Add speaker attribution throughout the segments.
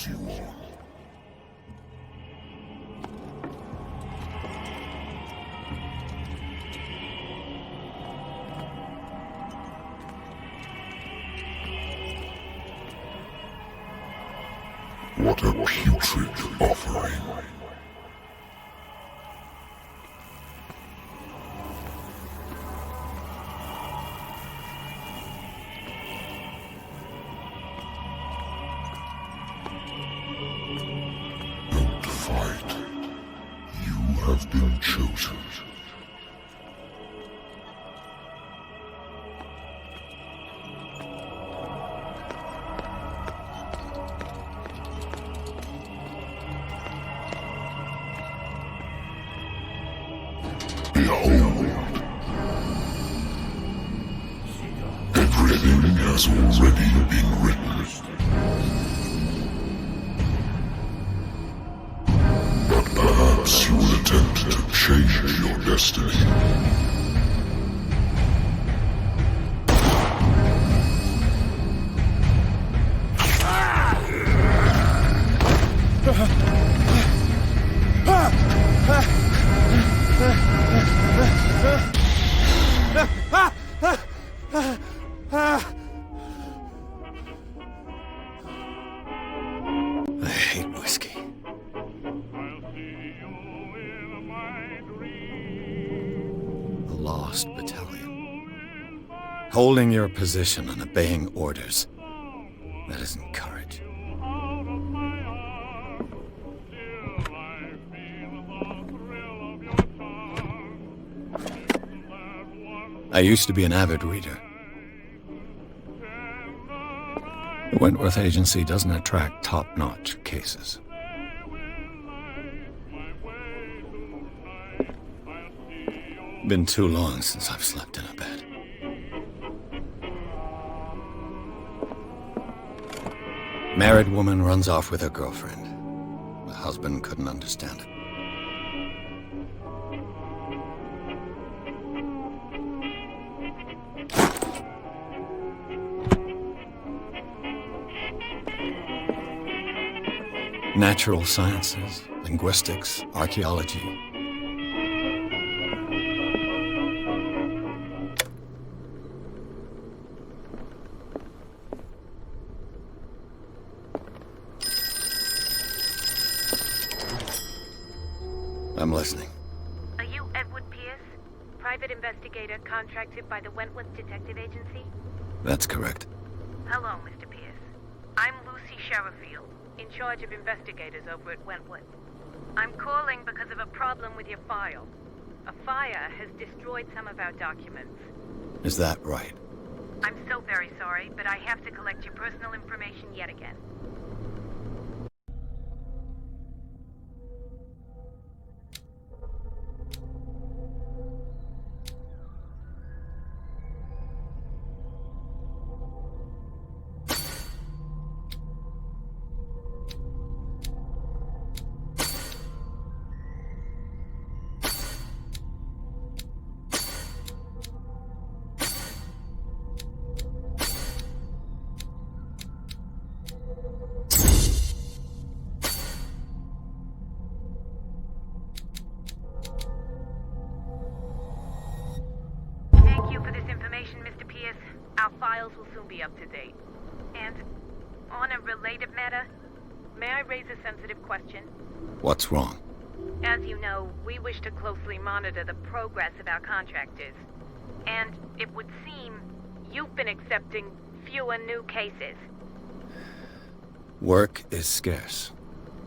Speaker 1: leads you on. What a putrid offering. Don't fight. You have been chosen. Behold, everything has already been written. But perhaps you will attempt to change your destiny.
Speaker 2: I hate whiskey. The Lost Battalion. Holding your position and obeying orders. That isn't courage. I used to be an avid reader. The Wentworth Agency doesn't attract top-notch cases. Been too long since I've slept in a bed. Married woman runs off with her girlfriend. The husband couldn't understand it. Natural sciences, linguistics, archaeology. I'm listening.
Speaker 3: Are you Edward Pierce, private investigator contracted by the Wentworth Detective Agency?
Speaker 2: That's correct.
Speaker 3: Hello, Mr. Pierce. I'm Lucy Sherrifield, in charge of investigators over at Wentworth. I'm calling because of a problem with your file. A fire has destroyed some of our documents.
Speaker 2: Is that right?
Speaker 3: I'm so very sorry, but I have to collect your personal information yet again. Thank you for this information, Mr. Pierce. Our files will soon be up to date. And on a related matter, may I raise a sensitive question?
Speaker 2: What's wrong?
Speaker 3: As you know, we wish to closely monitor the progress of our contractors. And it would seem you've been accepting fewer new cases.
Speaker 2: Work is scarce.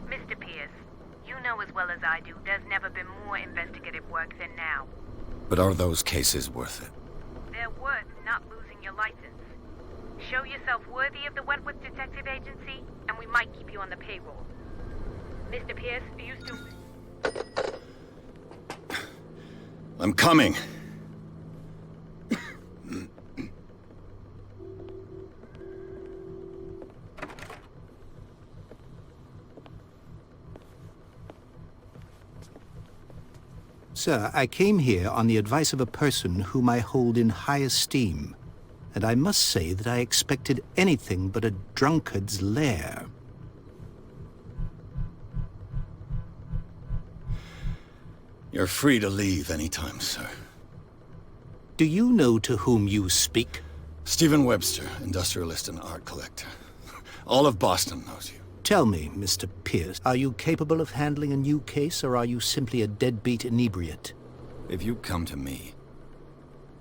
Speaker 3: Mr. Pierce, you know as well as I do, there's never been more investigative work than now.
Speaker 2: But are those cases worth it?
Speaker 3: They're worth not losing your license. Show yourself worthy of the Wentworth Detective Agency, and we might keep you on the payroll. Mr. Pierce, are you still...
Speaker 2: I'm coming.
Speaker 4: Sir, I came here on the advice of a person whom I hold in high esteem, and I must say that I expected anything but a drunkard's lair.
Speaker 2: You're free to leave anytime, sir.
Speaker 4: Do you know to whom you speak?
Speaker 2: Stephen Webster, industrialist and art collector. All of Boston knows you.
Speaker 4: Tell me, Mr. Pierce, are you capable of handling a new case, or are you simply a deadbeat inebriate?
Speaker 2: If you come to me,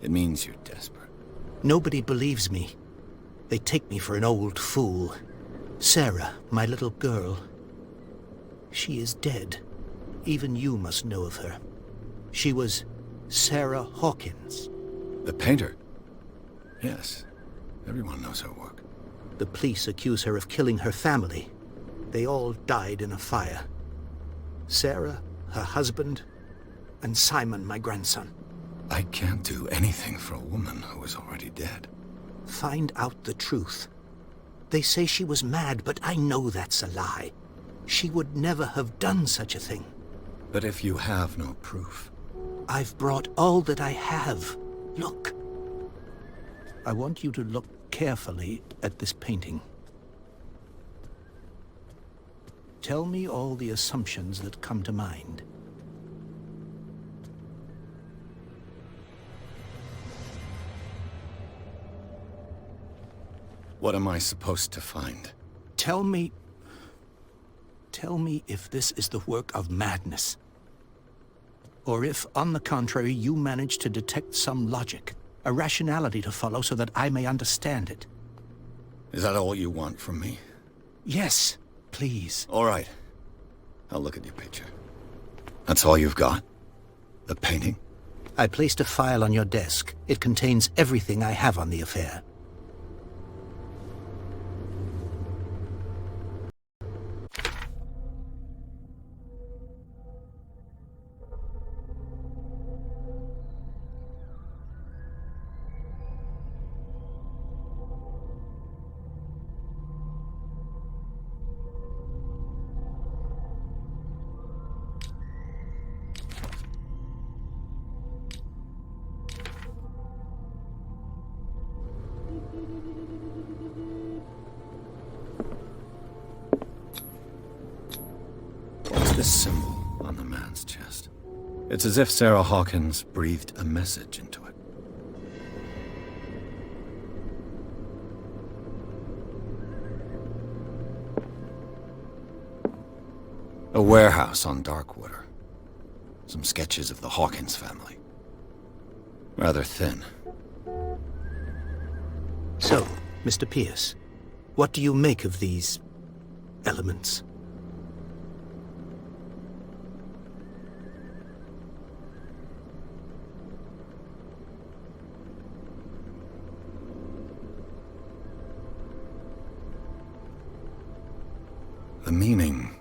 Speaker 2: it means you're desperate.
Speaker 4: Nobody believes me. They take me for an old fool. Sarah, my little girl. She is dead. Even you must know of her. She was Sarah Hawkins.
Speaker 2: The painter? Yes. Everyone knows her work.
Speaker 4: The police accuse her of killing her family. They all died in a fire. Sarah, her husband, and Simon, my grandson.
Speaker 2: I can't do anything for a woman who is already dead.
Speaker 4: Find out the truth. They say she was mad, but I know that's a lie. She would never have done such a thing.
Speaker 2: But if you have no proof...
Speaker 4: I've brought all that I have. Look. I want you to look carefully at this painting. Tell me all the assumptions that come to mind.
Speaker 2: What am I supposed to find?
Speaker 4: Tell me if this is the work of madness. Or if, on the contrary, you manage to detect some logic, a rationality to follow so that I may understand it.
Speaker 2: Is that all you want from me?
Speaker 4: Yes, please.
Speaker 2: All right. I'll look at your picture. That's all you've got? The painting?
Speaker 4: I placed a file on your desk. It contains everything I have on the affair.
Speaker 2: This symbol on the man's chest. It's as if Sarah Hawkins breathed a message into it. A warehouse on Darkwater. Some sketches of the Hawkins family. Rather thin.
Speaker 4: So, Mr. Pierce, what do you make of these elements?
Speaker 2: The meaning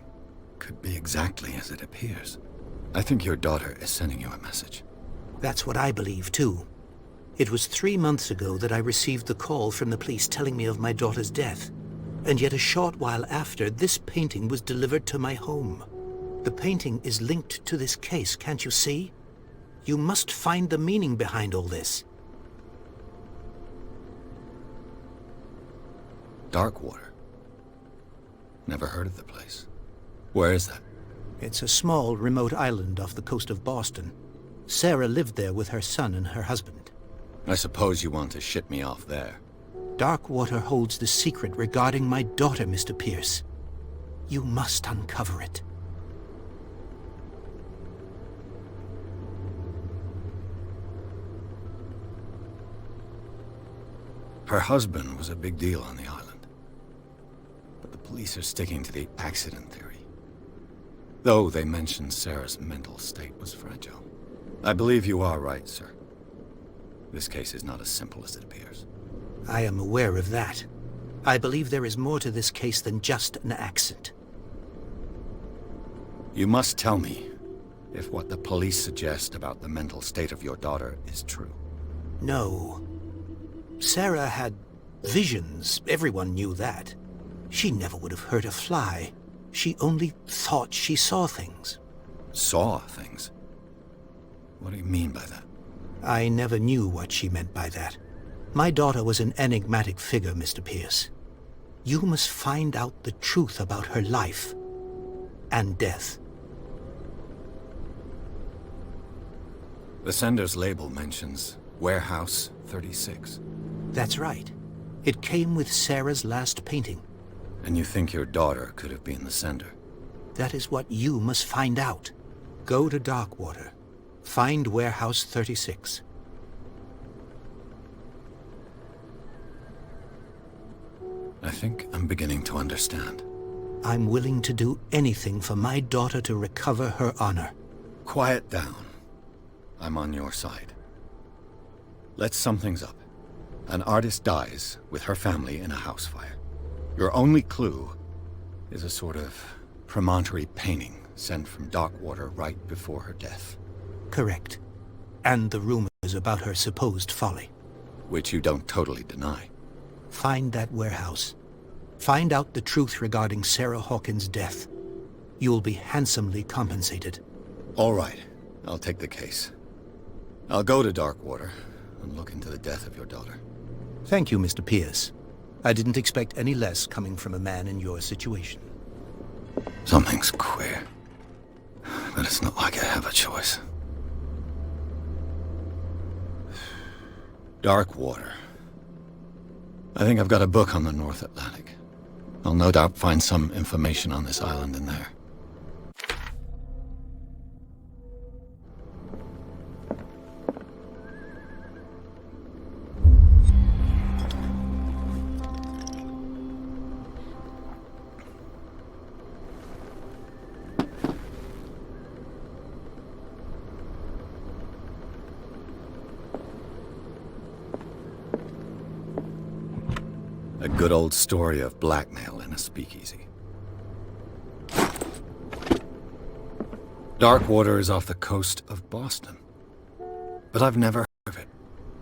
Speaker 2: could be exactly as it appears. I think your daughter is sending you a message.
Speaker 4: That's what I believe, too. It was 3 months ago that I received the call from the police telling me of my daughter's death. And yet a short while after, this painting was delivered to my home. The painting is linked to this case, can't you see? You must find the meaning behind all this.
Speaker 2: Darkwater. Never heard of the place. Where is that?
Speaker 4: It's a small, remote island off the coast of Boston. Sarah lived there with her son and her husband.
Speaker 2: I suppose you want to ship me off there.
Speaker 4: Darkwater holds the secret regarding my daughter, Mr. Pierce. You must uncover it.
Speaker 2: Her husband was a big deal on the island. But the police are sticking to the accident theory. Though they mentioned Sarah's mental state was fragile. I believe you are right, sir. This case is not as simple as it appears.
Speaker 4: I am aware of that. I believe there is more to this case than just an accident.
Speaker 2: You must tell me if what the police suggest about the mental state of your daughter is true.
Speaker 4: No. Sarah had visions. Everyone knew that. She never would have hurt a fly. She only thought she saw things.
Speaker 2: Saw things? What do you mean by that?
Speaker 4: I never knew what she meant by that. My daughter was an enigmatic figure, Mr. Pierce. You must find out the truth about her life and death.
Speaker 2: The sender's label mentions Warehouse 36.
Speaker 4: That's right. It came with Sarah's last painting.
Speaker 2: And you think your daughter could have been the sender?
Speaker 4: That is what you must find out. Go to Darkwater. Find Warehouse 36.
Speaker 2: I think I'm beginning to understand.
Speaker 4: I'm willing to do anything for my daughter to recover her honor.
Speaker 2: Quiet down. I'm on your side. Let's sum things up. An artist dies with her family in a house fire. Your only clue is a sort of promontory painting sent from Darkwater right before her death.
Speaker 4: Correct. And the rumors about her supposed folly.
Speaker 2: Which you don't totally deny.
Speaker 4: Find that warehouse. Find out the truth regarding Sarah Hawkins' death. You'll be handsomely compensated.
Speaker 2: All right. I'll take the case. I'll go to Darkwater and look into the death of your daughter.
Speaker 4: Thank you, Mr. Pierce. I didn't expect any less coming from a man in your situation.
Speaker 2: Something's queer. But it's not like I have a choice. Darkwater. I think I've got a book on the North Atlantic. I'll no doubt find some information on this island in there. A good old story of blackmail in a speakeasy. Darkwater is off the coast of Boston. But I've never heard of it.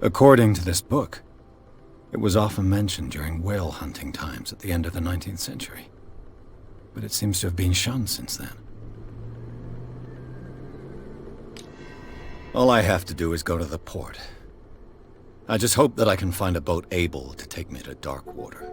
Speaker 2: According to this book, it was often mentioned during whale hunting times at the end of the 19th century. But it seems to have been shunned since then. All I have to do is go to the port. I just hope that I can find a boat able to take me to Darkwater.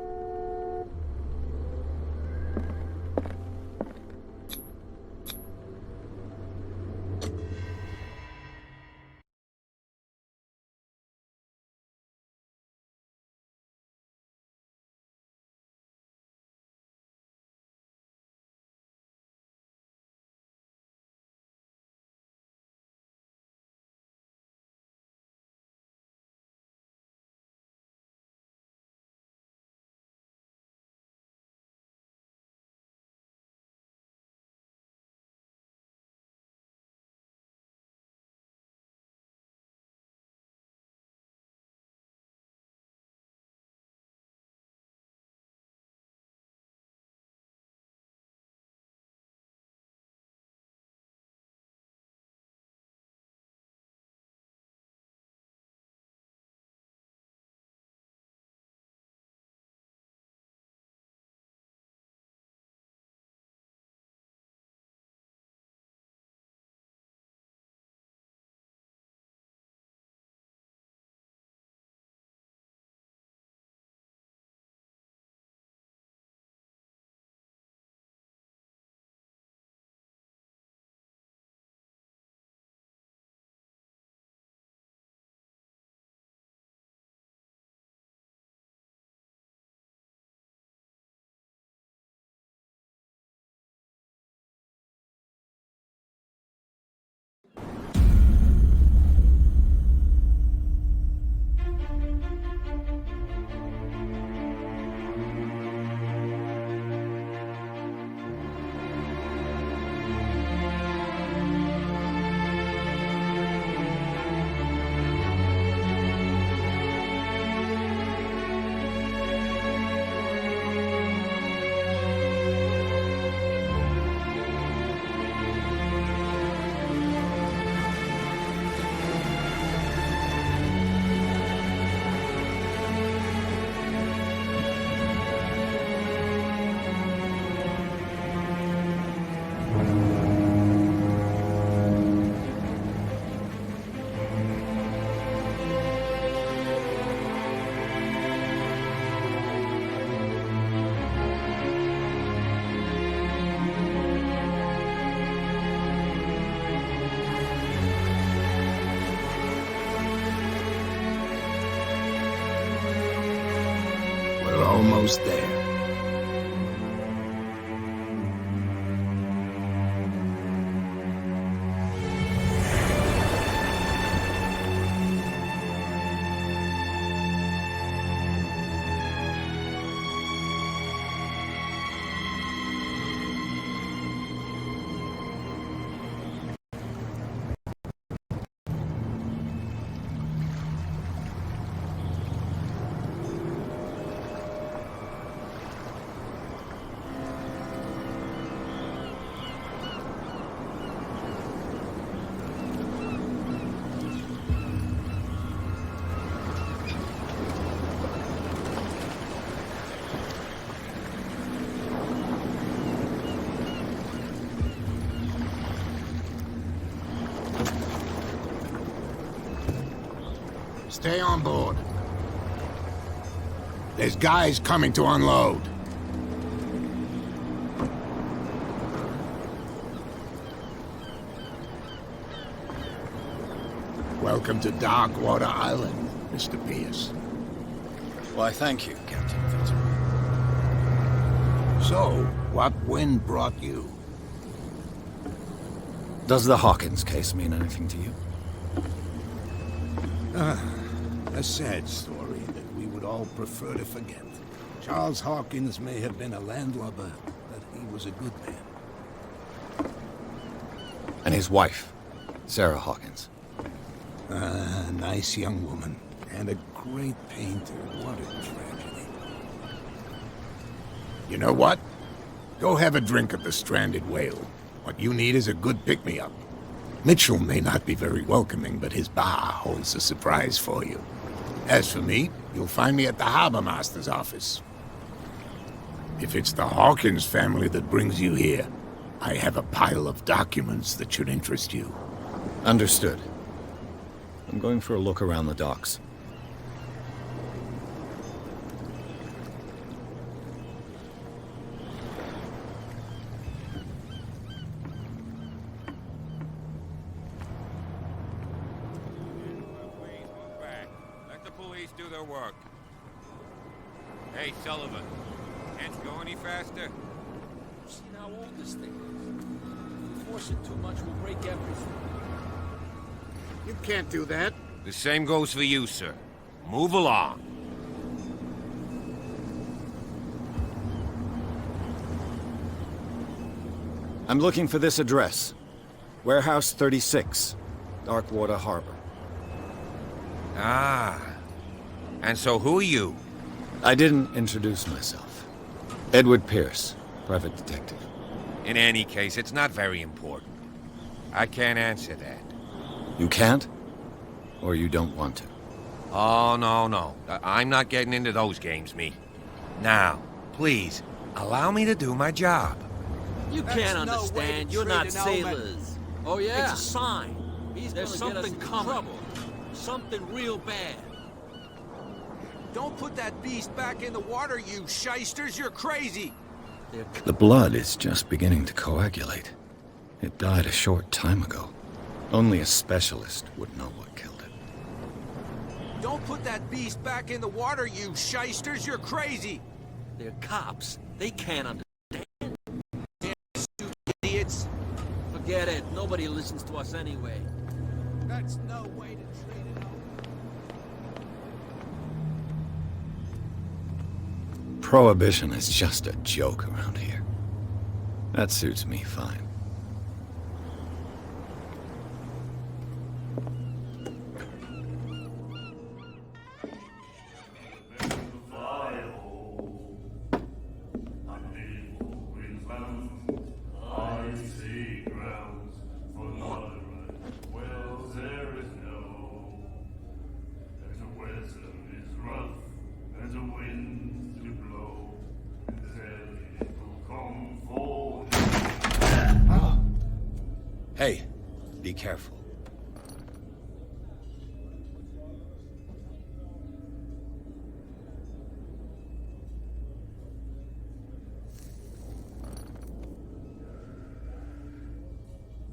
Speaker 5: almost there.
Speaker 6: Stay on board. There's guys coming to unload. Welcome to Darkwater Island, Mr. Pierce.
Speaker 2: Why, thank you, Captain Fitzroy.
Speaker 6: So, what wind brought you?
Speaker 2: Does the Hawkins case mean anything to you?
Speaker 6: A sad story that we would all prefer to forget. Charles Hawkins may have been a landlubber, but he was a good man.
Speaker 2: And his wife, Sarah Hawkins.
Speaker 6: A nice young woman, and a great painter. What a tragedy. You know what? Go have a drink at the Stranded Whale. What you need is a good pick-me-up. Mitchell may not be very welcoming, but his bar holds a surprise for you. As for me, you'll find me at the Harbor Master's office. If it's the Hawkins family that brings you here, I have a pile of documents that should interest you.
Speaker 2: Understood. I'm going for a look around the docks.
Speaker 7: Do their work. Hey, Sullivan. Can't you go any faster?
Speaker 5: See how old this thing is. If we force it too much, we'll break everything.
Speaker 6: You can't do that.
Speaker 7: The same goes for you, sir. Move along.
Speaker 2: I'm looking for this address. Warehouse 36, Darkwater Harbor.
Speaker 7: Ah. And so who are you?
Speaker 2: I didn't introduce myself. Edward Pierce, private detective.
Speaker 7: In any case, it's not very important. I can't answer that.
Speaker 2: You can't? Or you don't want to?
Speaker 7: Oh, no. I'm not getting into those games, me. Now, please, allow me to do my job.
Speaker 8: You can't understand. You're not sailors.
Speaker 5: Oh, yeah?
Speaker 8: It's a sign. There's something coming.
Speaker 5: Trouble.
Speaker 8: Something real bad.
Speaker 5: Don't put that beast back in the water, you shysters! You're crazy!
Speaker 2: The blood is just beginning to coagulate. It died a short time ago. Only a specialist would know what killed it.
Speaker 5: Don't put that beast back in the water, you shysters! You're crazy!
Speaker 8: They're cops. They can't understand.
Speaker 5: Idiots!
Speaker 8: Forget it. Nobody listens to us anyway.
Speaker 5: That's no way to treat it.
Speaker 2: Prohibition is just a joke around here. That suits me fine. Hey, be careful.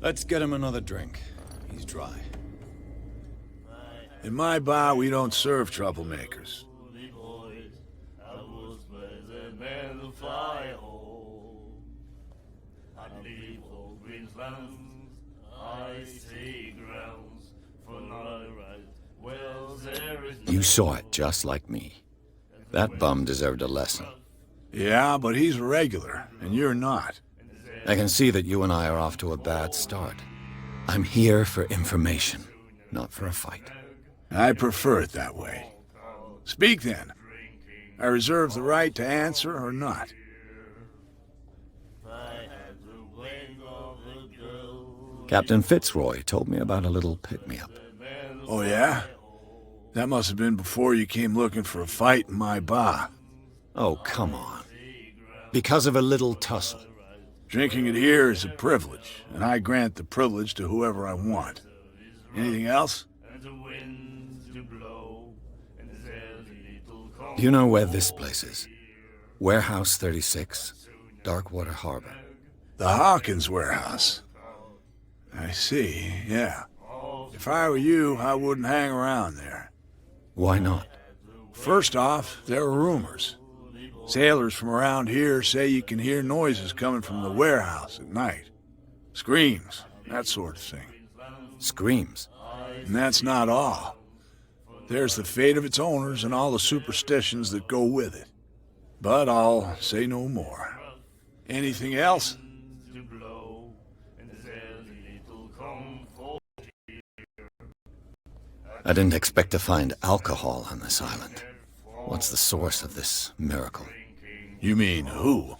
Speaker 2: Let's get him another drink. He's dry.
Speaker 9: In my bar, we don't serve troublemakers.
Speaker 2: You saw it just like me. That bum deserved a lesson.
Speaker 9: Yeah, but he's a regular, and you're not.
Speaker 2: I can see that you and I are off to a bad start. I'm here for information, not for a fight.
Speaker 9: I prefer it that way. Speak then. I reserve the right to answer or not.
Speaker 2: Captain Fitzroy told me about a little pick-me-up.
Speaker 9: Oh yeah? That must have been before you came looking for a fight in my bar.
Speaker 2: Oh, come on. Because of a little tussle.
Speaker 9: Drinking it here is a privilege, and I grant the privilege to whoever I want. Anything else?
Speaker 2: Do you know where this place is? Warehouse 36, Darkwater Harbor.
Speaker 9: The Hawkins warehouse. I see, yeah. If I were you, I wouldn't hang around there.
Speaker 2: Why not?
Speaker 9: First off, there are rumors. Sailors from around here say you can hear noises coming from the warehouse at night. Screams, that sort of thing.
Speaker 2: Screams?
Speaker 9: And that's not all. There's the fate of its owners and all the superstitions that go with it. But I'll say no more. Anything else?
Speaker 2: I didn't expect to find alcohol on this island. What's the source of this miracle?
Speaker 9: You mean who?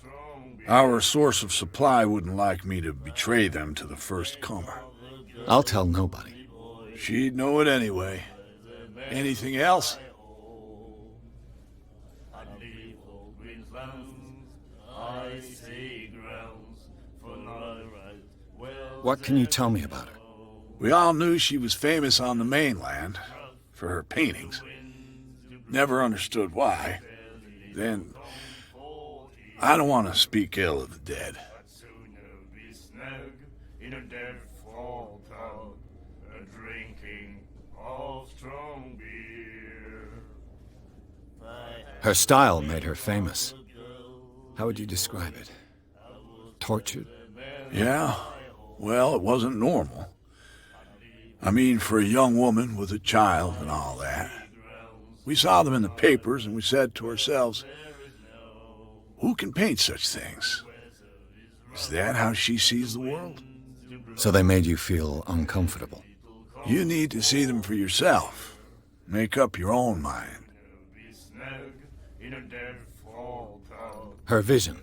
Speaker 9: Our source of supply wouldn't like me to betray them to the first comer.
Speaker 2: I'll tell nobody.
Speaker 9: She'd know it anyway. Anything else?
Speaker 2: What can you tell me about her?
Speaker 9: We all knew she was famous on the mainland for her paintings. Never understood why. Then, I don't want to speak ill of the dead.
Speaker 2: Her style made her famous. How would you describe it? Tortured?
Speaker 9: Yeah, well, it wasn't normal. I mean, for a young woman with a child and all that. We saw them in the papers and we said to ourselves, who can paint such things? Is that how she sees the world?
Speaker 2: So they made you feel uncomfortable?
Speaker 9: You need to see them for yourself. Make up your own mind.
Speaker 2: Her vision,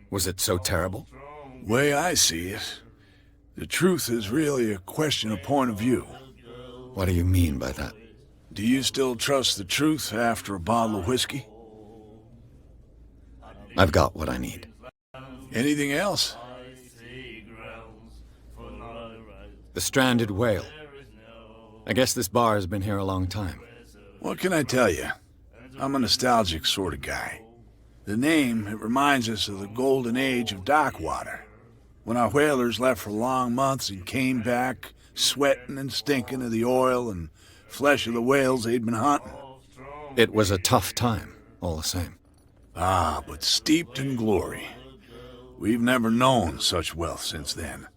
Speaker 2: was it so terrible?
Speaker 9: Way I see it, the truth is really a question of point of view.
Speaker 2: What do you mean by that?
Speaker 9: Do you still trust the truth after a bottle of whiskey?
Speaker 2: I've got what I need.
Speaker 9: Anything else?
Speaker 2: The stranded whale. I guess this bar has been here a long time.
Speaker 9: What can I tell you? I'm a nostalgic sort of guy. The name, it reminds us of the golden age of dockwater, when our whalers left for long months and came back sweating and stinking of the oil and flesh of the whales they'd been hunting.
Speaker 2: It was a tough time, all the same.
Speaker 9: Ah, but steeped in glory. We've never known such wealth since then.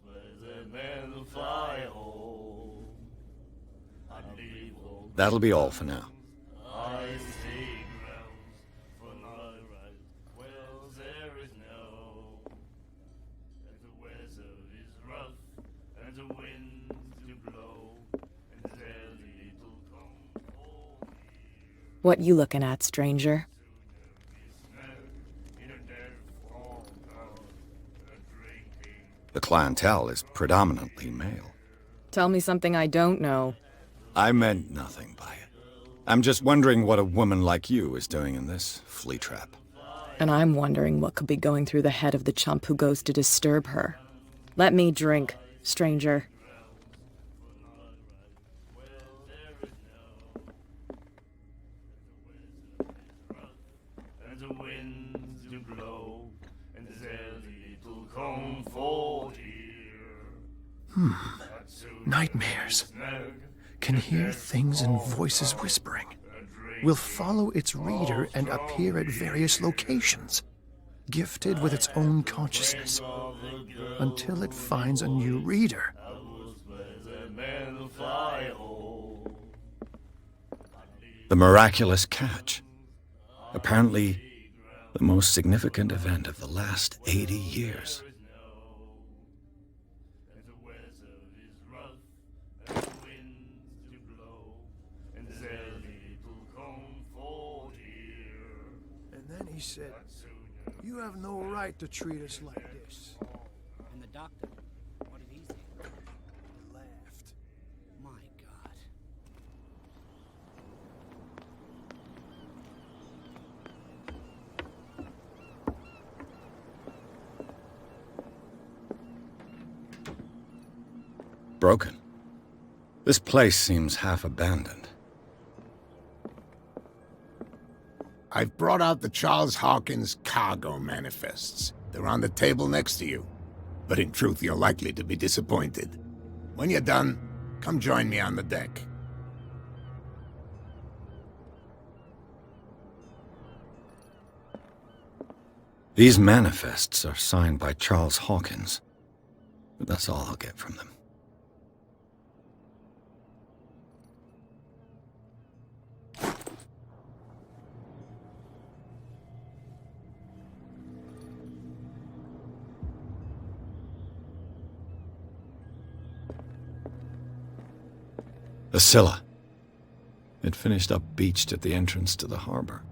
Speaker 2: That'll be all for now.
Speaker 10: What you looking at, stranger?
Speaker 2: The clientele is predominantly male.
Speaker 10: Tell me something I don't know.
Speaker 2: I meant nothing by it. I'm just wondering what a woman like you is doing in this flea trap.
Speaker 10: And I'm wondering what could be going through the head of the chump who goes to disturb her. Let me drink, stranger.
Speaker 11: Nightmares. Can hear things and voices whispering. Will follow its reader and appear at various locations. gifted with its own consciousness, until it finds a new reader.
Speaker 2: The miraculous catch. Apparently, the most significant event of the last 80 years.
Speaker 11: And then he said, "You have no right to treat us like this."
Speaker 8: And the doctor, what did he say?
Speaker 11: He laughed.
Speaker 8: My God.
Speaker 2: Broken. This place seems half abandoned.
Speaker 6: I've brought out the Charles Hawkins cargo manifests. They're on the table next to you. But in truth, you're likely to be disappointed. When you're done, come join me on the deck.
Speaker 2: These manifests are signed by Charles Hawkins, but that's all I'll get from them. The Scylla. It finished up beached at the entrance to the harbor.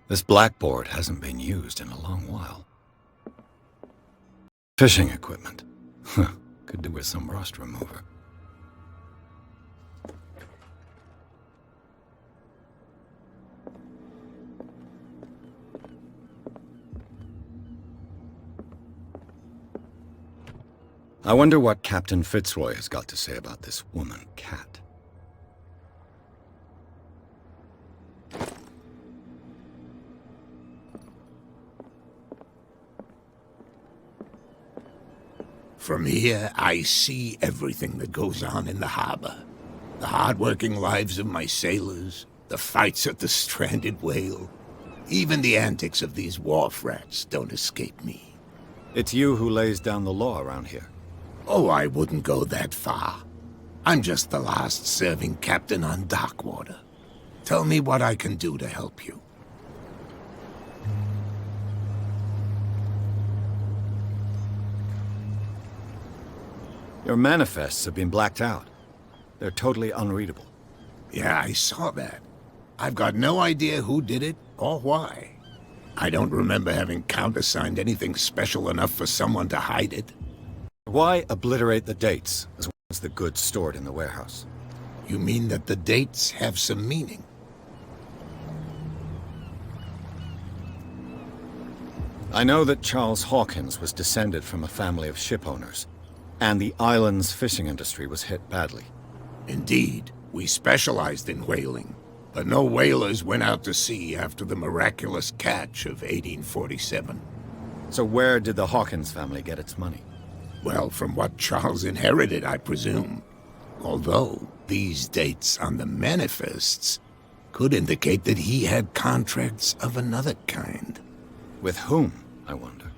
Speaker 2: This blackboard hasn't been used in a long while. Fishing equipment. Could do with some rust remover. I wonder what Captain Fitzroy has got to say about this woman, Cat.
Speaker 6: From here, I see everything that goes on in the harbor. The hard-working lives of my sailors, the fights at the stranded whale. Even the antics of these wharf rats don't escape me.
Speaker 2: It's you who lays down the law around here.
Speaker 6: Oh, I wouldn't go that far. I'm just the last serving captain on Darkwater. Tell me what I can do to help you.
Speaker 2: Your manifests have been blacked out. They're totally unreadable.
Speaker 6: Yeah, I saw that. I've got no idea who did it or why. I don't remember having countersigned anything special enough for someone to hide it.
Speaker 2: Why obliterate the dates as well as the goods stored in the warehouse?
Speaker 6: You mean that the dates have some meaning?
Speaker 2: I know that Charles Hawkins was descended from a family of shipowners, and the island's fishing industry was hit badly.
Speaker 6: Indeed, we specialized in whaling, but no whalers went out to sea after the miraculous catch of 1847.
Speaker 2: So where did the Hawkins family get its money?
Speaker 6: Well, from what Charles inherited, I presume. Although, these dates on the manifests could indicate that he had contracts of another kind.
Speaker 2: With whom, I wonder?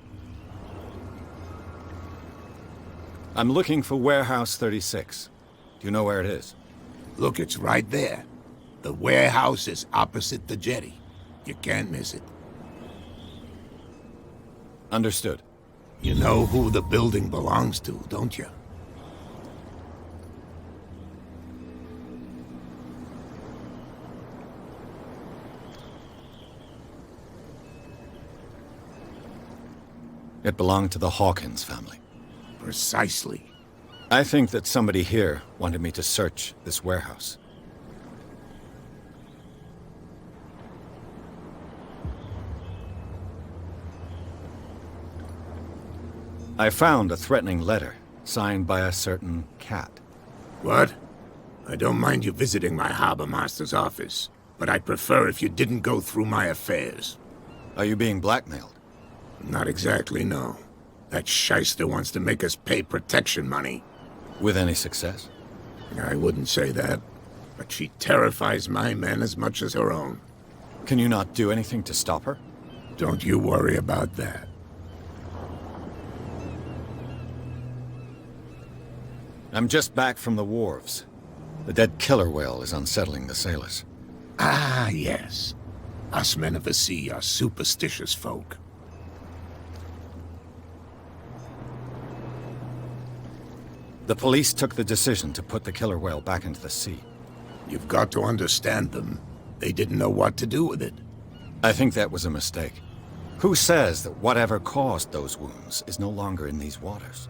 Speaker 2: I'm looking for Warehouse 36. Do you know where it is?
Speaker 6: Look, it's right there. The warehouse is opposite the jetty. You can't miss it.
Speaker 2: Understood.
Speaker 6: You know who the building belongs to, don't you?
Speaker 2: It belonged to the Hawkins family.
Speaker 6: Precisely.
Speaker 2: I think that somebody here wanted me to search this warehouse. I found a threatening letter, signed by a certain cat.
Speaker 6: What? I don't mind you visiting my harbor master's office, but I'd prefer if you didn't go through my affairs.
Speaker 2: Are you being blackmailed?
Speaker 6: Not exactly, no. That shyster wants to make us pay protection money.
Speaker 2: With any success?
Speaker 6: I wouldn't say that, but she terrifies my men as much as her own.
Speaker 2: Can you not do anything to stop her?
Speaker 6: Don't you worry about that.
Speaker 2: I'm just back from the wharves. The dead killer whale is unsettling the sailors.
Speaker 6: Ah, yes. Us men of the sea are superstitious folk.
Speaker 2: The police took the decision to put the killer whale back into the sea.
Speaker 6: You've got to understand them. They didn't know what to do with it.
Speaker 2: I think that was a mistake. Who says that whatever caused those wounds is no longer in these waters?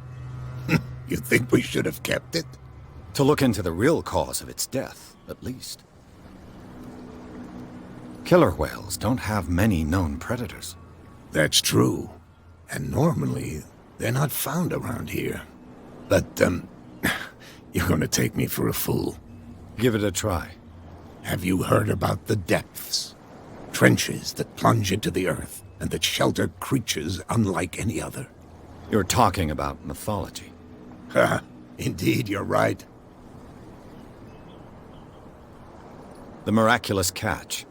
Speaker 6: You think we should have kept it?
Speaker 2: To look into the real cause of its death, at least. Killer whales don't have many known predators.
Speaker 6: That's true. And normally, they're not found around here. But, you're gonna take me for a fool.
Speaker 2: Give it a try.
Speaker 6: Have you heard about the depths? Trenches that plunge into the earth and that shelter creatures unlike any other.
Speaker 2: You're talking about mythology.
Speaker 6: Ha! Indeed, you're right.
Speaker 2: The miraculous catch.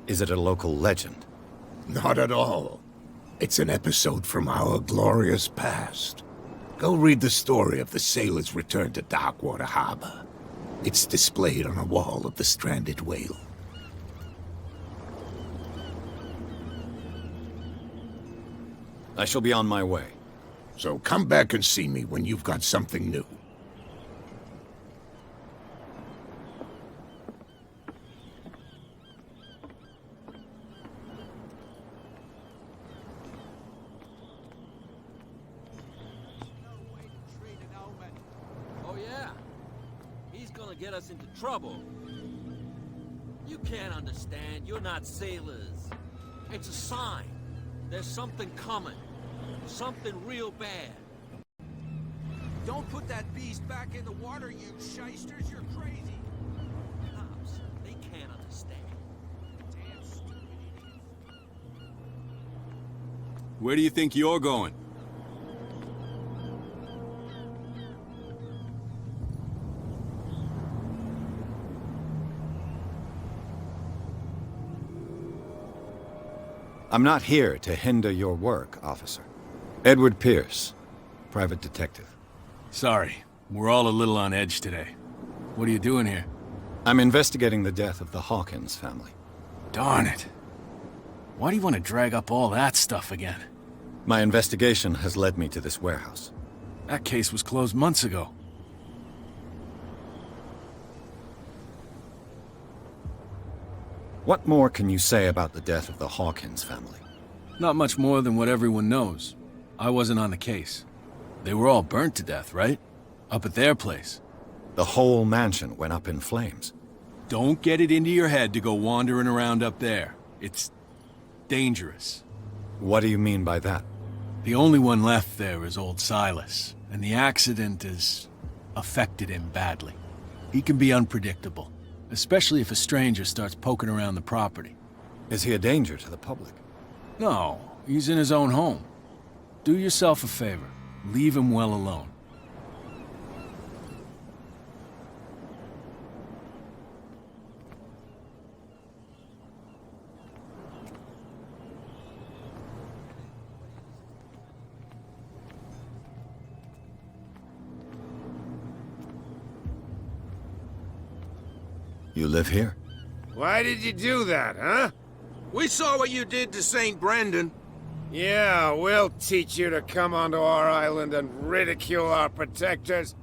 Speaker 2: Is it a local legend?
Speaker 6: Not at all. It's an episode from our glorious past. Go read the story of the sailor's return to Darkwater Harbor. It's displayed on a wall of the stranded whale.
Speaker 2: I shall be on my way.
Speaker 6: So come back and see me when you've got something new.
Speaker 8: Oh yeah? He's gonna get us into trouble. You can't understand. You're not sailors. It's a sign. There's something coming. Something real bad.
Speaker 5: Don't put that beast back in the water, you shysters. You're crazy.
Speaker 8: Cops, they can't understand. Damn stupid idiots.
Speaker 12: Where do you think you're going?
Speaker 2: I'm not here to hinder your work, officer. Edward Pierce, private detective.
Speaker 12: Sorry, we're all a little on edge today. What are you doing here?
Speaker 2: I'm investigating the death of the Hawkins family.
Speaker 12: Darn it. Why do you want to drag up all that stuff again?
Speaker 2: My investigation has led me to this warehouse.
Speaker 12: That case was closed months ago.
Speaker 2: What more can you say about the death of the Hawkins family?
Speaker 12: Not much more than what everyone knows. I wasn't on the case. They were all burnt to death, right? Up at their place.
Speaker 2: The whole mansion went up in flames.
Speaker 12: Don't get it into your head to go wandering around up there. It's dangerous.
Speaker 2: What do you mean by that?
Speaker 12: The only one left there is old Silas, and the accident has affected him badly. He can be unpredictable, especially if a stranger starts poking around the property.
Speaker 2: Is he a danger to the public?
Speaker 12: No, he's in his own home. Do yourself a favor. Leave him well alone.
Speaker 2: You live here?
Speaker 11: Why did you do that, huh?
Speaker 5: We saw what you did to St. Brendan.
Speaker 11: Yeah, we'll teach you to come onto our island and ridicule our protectors.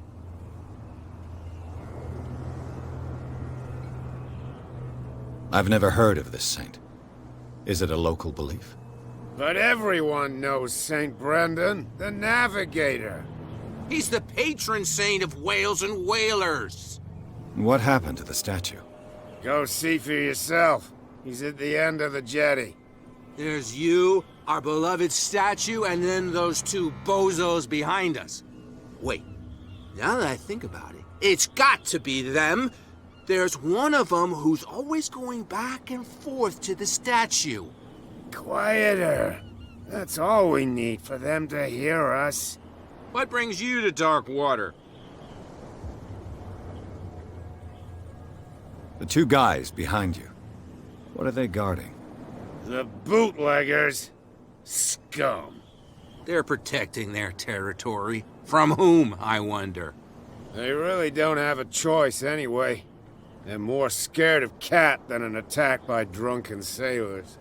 Speaker 2: I've never heard of this saint. Is it a local belief?
Speaker 11: But everyone knows St. Brendan, the navigator.
Speaker 5: He's the patron saint of whales and whalers.
Speaker 2: What happened to the statue?
Speaker 11: Go see for yourself. He's at the end of the jetty.
Speaker 5: There's you, Our beloved statue, and then those two bozos behind us. Wait, now that I think about it, it's got to be them. There's one of them who's always going back and forth to the statue.
Speaker 11: Quieter. That's all we need for them to hear us.
Speaker 5: What brings you to dark water?
Speaker 2: The two guys behind you. What are they guarding?
Speaker 11: The bootleggers. Scum.
Speaker 5: They're protecting their territory. From whom, I wonder?
Speaker 11: They really don't have a choice anyway. They're more scared of Cat than an attack by drunken sailors.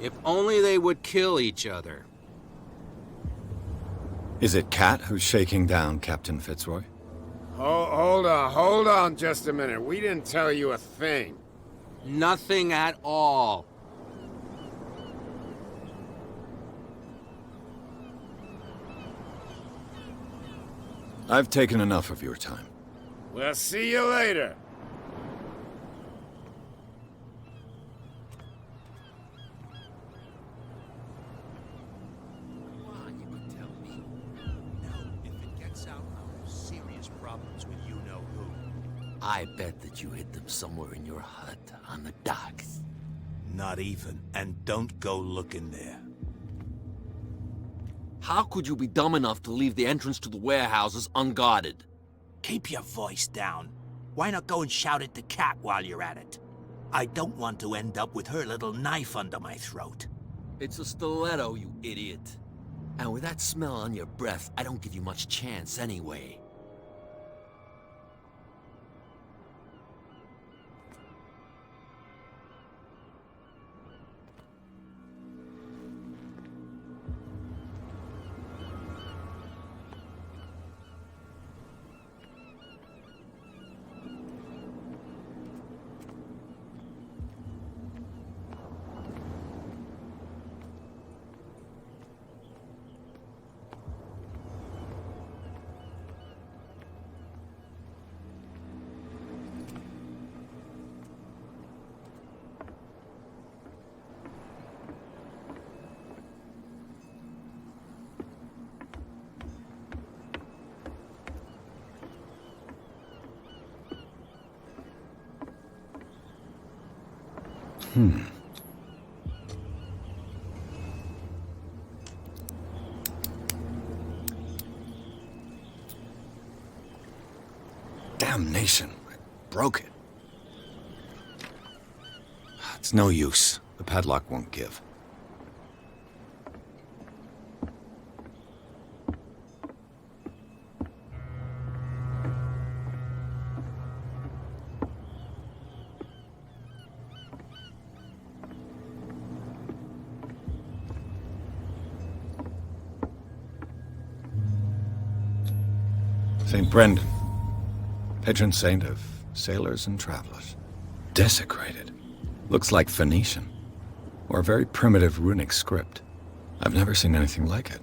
Speaker 5: If only they would kill each other.
Speaker 2: Is it Cat who's shaking down Captain Fitzroy?
Speaker 11: Hold on just a minute. We didn't tell you a thing.
Speaker 5: Nothing at all.
Speaker 2: I've taken enough of your time.
Speaker 11: We'll see you later.
Speaker 8: Come on, you can tell me. Now, if it gets out, I'll have serious problems with you-know-who. I bet that you hid them somewhere in your hut on the docks.
Speaker 13: Not even, and don't go looking there.
Speaker 8: How could you be dumb enough to leave the entrance to the warehouses unguarded?
Speaker 13: Keep your voice down. Why not go and shout at the cat while you're at it? I don't want to end up with her little knife under my throat.
Speaker 8: It's a stiletto, you idiot. And with that smell on your breath, I don't give you much chance anyway.
Speaker 2: Damnation. I broke it. It's no use. The padlock won't give. St. Brendan, patron saint of sailors and travelers. Desecrated. Looks like Phoenician, or a very primitive runic script. I've never seen anything like it.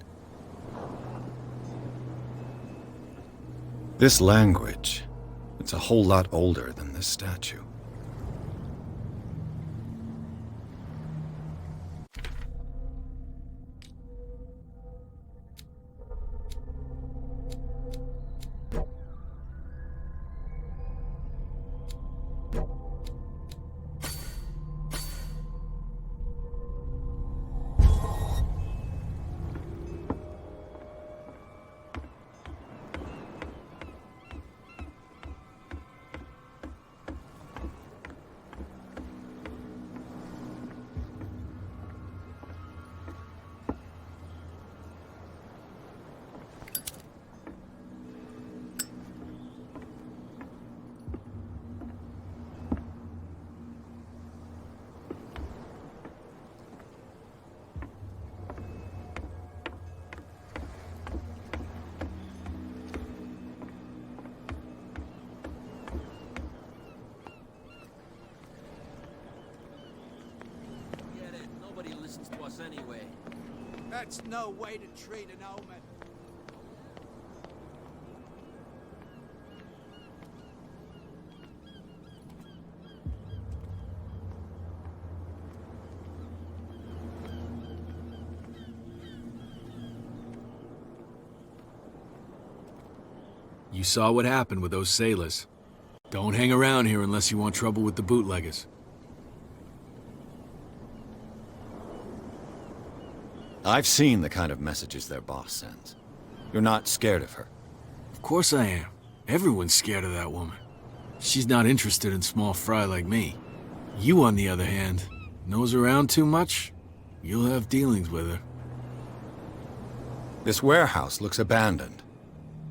Speaker 2: This language, it's a whole lot older than this statue.
Speaker 8: To us anyway.
Speaker 5: That's no way to treat an omen.
Speaker 12: You saw what happened with those sailors. Don't hang around here unless you want trouble with the bootleggers.
Speaker 2: I've seen the kind of messages their boss sends. You're not scared of her.
Speaker 12: Of course I am. Everyone's scared of that woman. She's not interested in small fry like me. You, on the other hand, nose around too much, you'll have dealings with her.
Speaker 2: This warehouse looks abandoned.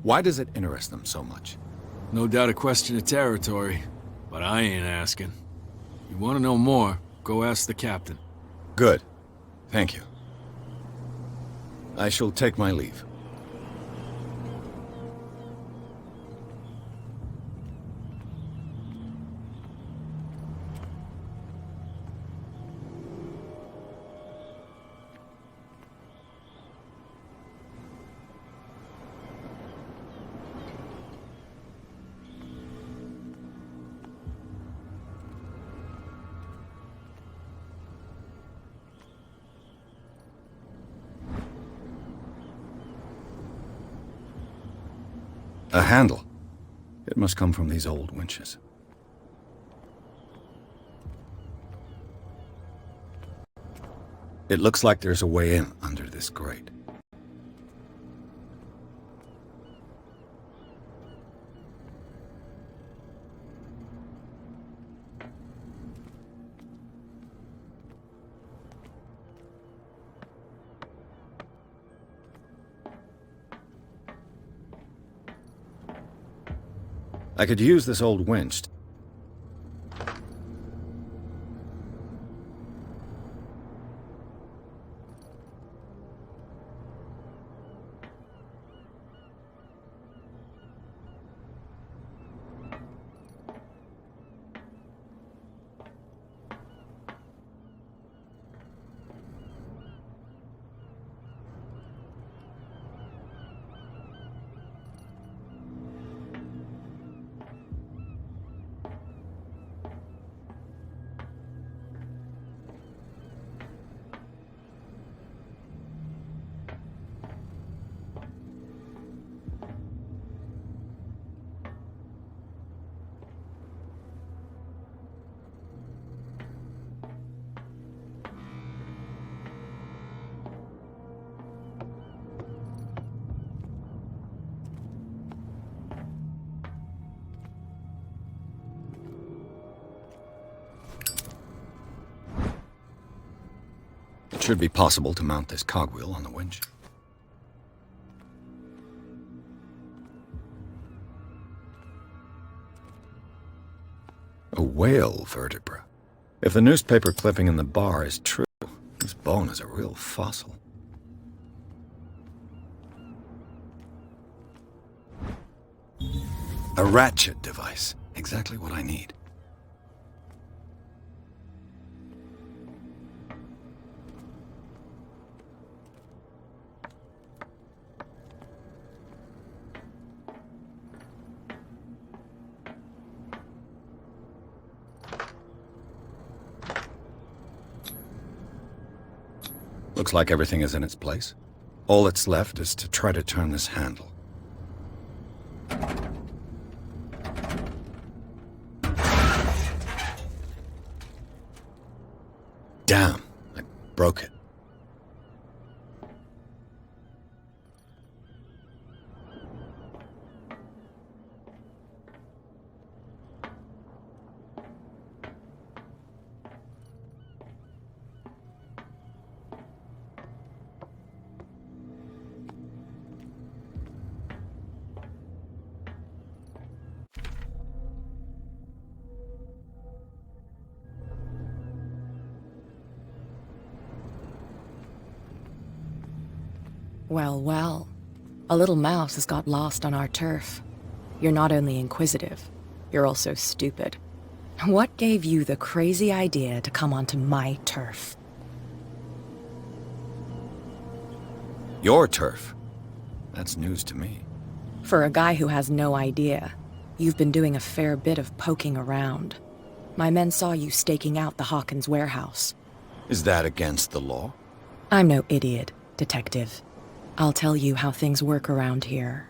Speaker 2: Why does it interest them so much?
Speaker 12: No doubt a question of territory, but I ain't asking. You want to know more, go ask the captain.
Speaker 2: Good. Thank you. I shall take my leave. A handle. It must come from these old winches. It looks like there's a way in under this grate. I could use this old winch. It should be possible to mount this cogwheel on the winch. A whale vertebra. If the newspaper clipping in the bar is true, this bone is a real fossil. A ratchet device. Exactly what I need. Looks like everything is in its place. All that's left is to try to turn this handle. Damn, I broke it.
Speaker 10: Well, well. A little mouse has got lost on our turf. You're not only inquisitive, you're also stupid. What gave you the crazy idea to come onto my turf?
Speaker 2: Your turf? That's news to me.
Speaker 10: For a guy who has no idea, you've been doing a fair bit of poking around. My men saw you staking out the Hawkins warehouse.
Speaker 2: Is that against the law?
Speaker 10: I'm no idiot, Detective. I'll tell you how things work around here.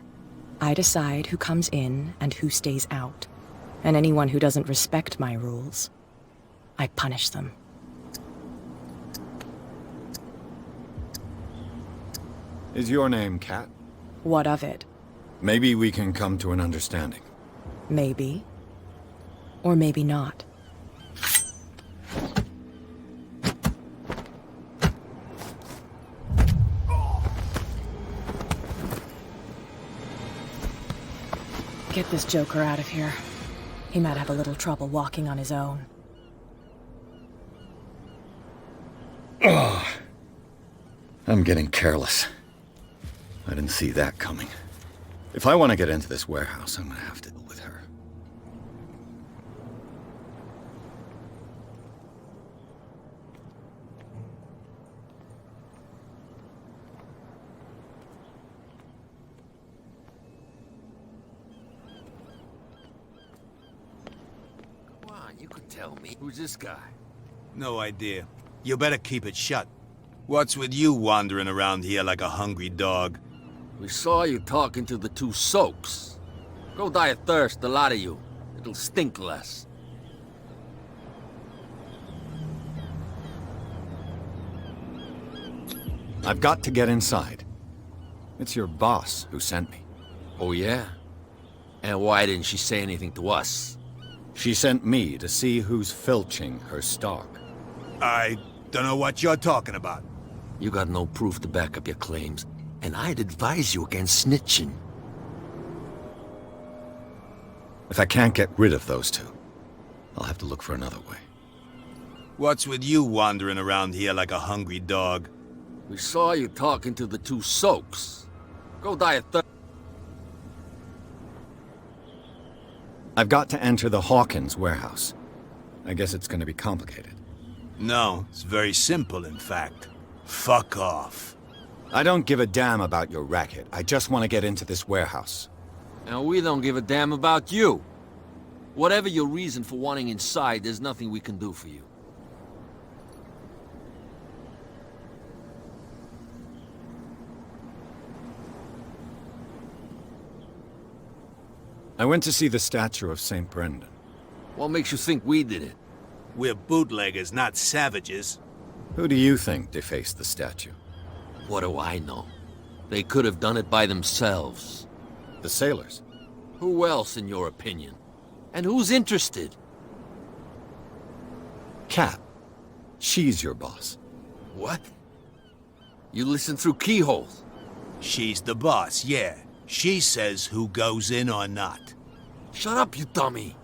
Speaker 10: I decide who comes in and who stays out. And anyone who doesn't respect my rules, I punish them.
Speaker 2: Is your name Kat?
Speaker 10: What of it?
Speaker 2: Maybe we can come to an understanding.
Speaker 10: Maybe. Or maybe not. Get this joker out of here. He might have a little trouble walking on his own.
Speaker 2: Ugh. I'm getting careless. I didn't see that coming. If I want to get into this warehouse, I'm gonna have to deal with her.
Speaker 8: Come on, you could tell me. Who's this guy?
Speaker 13: No idea. You better keep it shut. What's with you wandering around here like a hungry dog?
Speaker 8: We saw you talking to the two soaks. Go die of thirst, the lot of you. It'll stink less.
Speaker 2: I've got to get inside. It's your boss who sent me.
Speaker 8: Oh, yeah? And why didn't she say anything to us?
Speaker 2: She sent me to see who's filching her stock.
Speaker 13: I don't know what you're talking about.
Speaker 8: You got no proof to back up your claims, and I'd advise you against snitching.
Speaker 2: If I can't get rid of those two, I'll have to look for another way.
Speaker 13: What's with you wandering around here like a hungry dog?
Speaker 8: We saw you talking to the two soaks. Go die of thirst.
Speaker 2: I've got to enter the Hawkins warehouse. I guess it's gonna be complicated.
Speaker 13: No, it's very simple, in fact. Fuck off.
Speaker 2: I don't give a damn about your racket. I just want to get into this warehouse.
Speaker 8: And we don't give a damn about you. Whatever your reason for wanting inside, there's nothing we can do for you.
Speaker 2: I went to see the statue of St. Brendan.
Speaker 8: What makes you think we did it?
Speaker 13: We're bootleggers, not savages.
Speaker 2: Who do you think defaced the statue?
Speaker 8: What do I know? They could have done it by themselves.
Speaker 2: The sailors.
Speaker 8: Who else, in your opinion? And who's interested?
Speaker 2: Kat. She's your boss.
Speaker 8: What? You listen through keyholes?
Speaker 13: She's the boss, yeah. She says who goes in or not.
Speaker 8: Shut up, you dummy.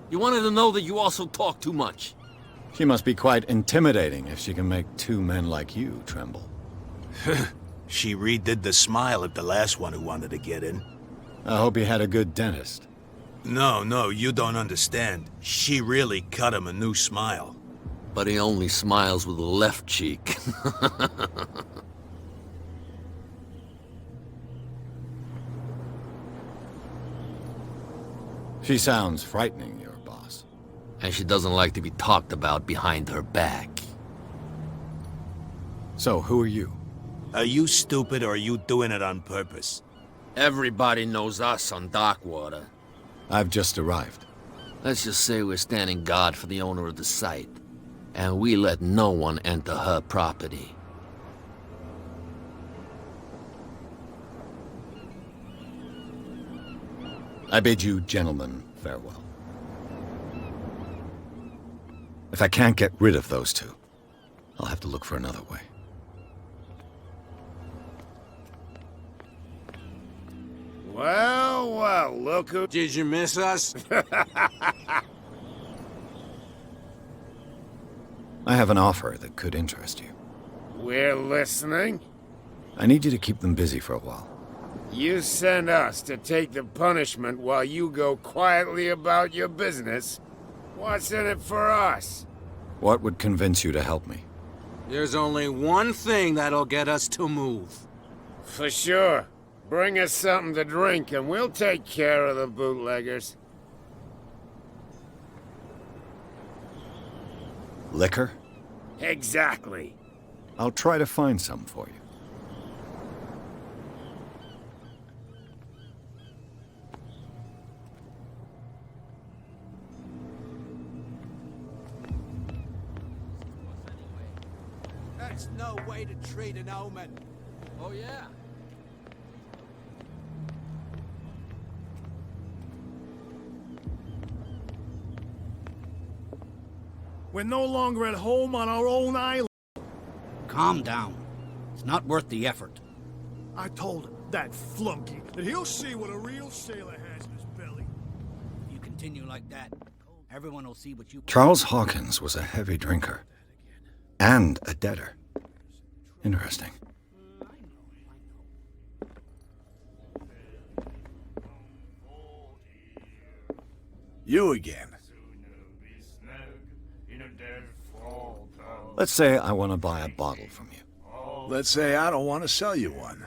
Speaker 8: You wanted to know that you also talk too much.
Speaker 2: She must be quite intimidating if she can make two men like you tremble.
Speaker 13: She redid the smile at the last one who wanted to get in.
Speaker 2: I hope he had a good dentist.
Speaker 13: No, you don't understand. She really cut him a new smile.
Speaker 8: But he only smiles with the left cheek.
Speaker 2: She sounds frightening, your boss.
Speaker 8: And she doesn't like to be talked about behind her back.
Speaker 2: So, who are you?
Speaker 13: Are you stupid or are you doing it on purpose?
Speaker 8: Everybody knows us on Darkwater.
Speaker 2: I've just arrived.
Speaker 8: Let's just say we're standing guard for the owner of the site. And we let no one enter her property.
Speaker 2: I bid you gentlemen farewell. If I can't get rid of those two, I'll have to look for another way.
Speaker 11: Well, look who...
Speaker 5: Did you miss us?
Speaker 2: I have an offer that could interest you.
Speaker 11: We're listening.
Speaker 2: I need you to keep them busy for a while.
Speaker 11: You send us to take the punishment while you go quietly about your business. What's in it for us?
Speaker 2: What would convince you to help me?
Speaker 5: There's only one thing that'll get us to move.
Speaker 11: For sure. Bring us something to drink and we'll take care of the bootleggers.
Speaker 2: Liquor?
Speaker 11: Exactly.
Speaker 2: I'll try to find some for you.
Speaker 13: That's no way to treat an omen.
Speaker 8: Oh, yeah?
Speaker 14: We're no longer at home on our own island.
Speaker 15: Calm down. It's not worth the effort.
Speaker 14: I told him, that flunky, that he'll see what a real sailor has in his belly.
Speaker 15: If you continue like that, everyone will see what you...
Speaker 2: Charles Hawkins was a heavy drinker. And a debtor. Interesting.
Speaker 9: You again.
Speaker 2: Let's say I want to buy a bottle from you.
Speaker 9: Let's say I don't want to sell you one.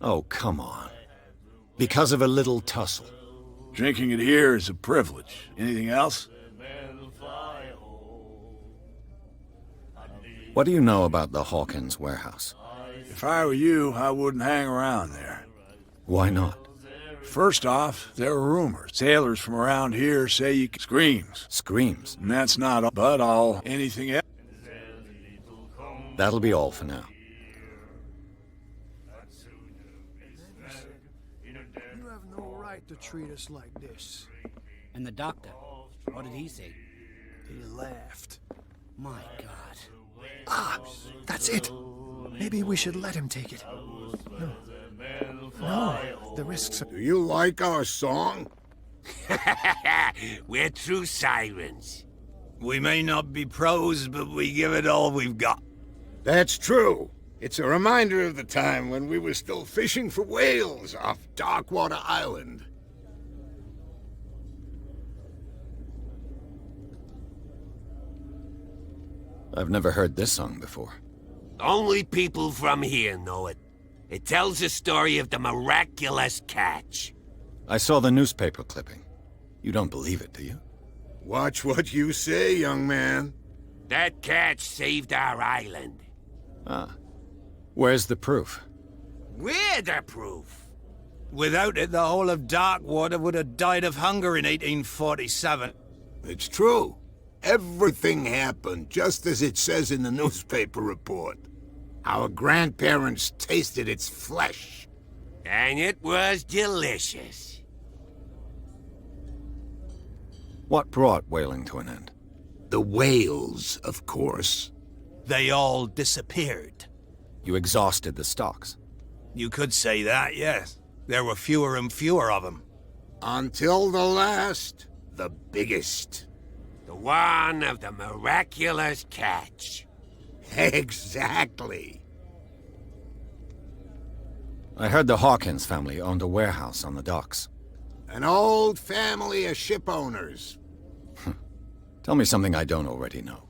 Speaker 2: Oh, come on. Because of a little tussle.
Speaker 9: Drinking it here is a privilege. Anything else?
Speaker 2: What do you know about the Hawkins warehouse?
Speaker 9: If I were you, I wouldn't hang around there.
Speaker 2: Why not?
Speaker 9: First off, there are rumors. Sailors from around here say you can... Screams.
Speaker 2: Screams?
Speaker 9: And that's not all, but all anything else.
Speaker 2: That'll be all for now.
Speaker 14: You have no right to treat us like this.
Speaker 15: And the doctor, what did he say?
Speaker 14: He laughed.
Speaker 15: My God.
Speaker 14: Ah, that's it. Maybe we should let him take it. No, the risks are...
Speaker 6: Do you like our song?
Speaker 11: We're true sirens.
Speaker 13: We may not be pros, but we give it all we've got.
Speaker 6: That's true. It's a reminder of the time when we were still fishing for whales off Darkwater Island.
Speaker 2: I've never heard this song before.
Speaker 11: Only people from here know it. It tells the story of the miraculous catch.
Speaker 2: I saw the newspaper clipping. You don't believe it, do you?
Speaker 6: Watch what you say, young man.
Speaker 11: That catch saved our island.
Speaker 2: Ah. Where's the proof?
Speaker 11: We're the proof.
Speaker 13: Without it, the whole of Darkwater would have died of hunger in 1847.
Speaker 6: It's true. Everything happened just as it says in the newspaper report. Our grandparents tasted its flesh.
Speaker 11: And it was delicious.
Speaker 2: What brought whaling to an end?
Speaker 6: The whales, of course.
Speaker 13: They all disappeared.
Speaker 2: You exhausted the stocks.
Speaker 13: You could say that, yes. There were fewer and fewer of them.
Speaker 6: Until the last, the biggest.
Speaker 11: The one of the miraculous catch.
Speaker 6: Exactly.
Speaker 2: I heard the Hawkins family owned a warehouse on the docks.
Speaker 6: An old family of ship owners.
Speaker 2: Tell me something I don't already know.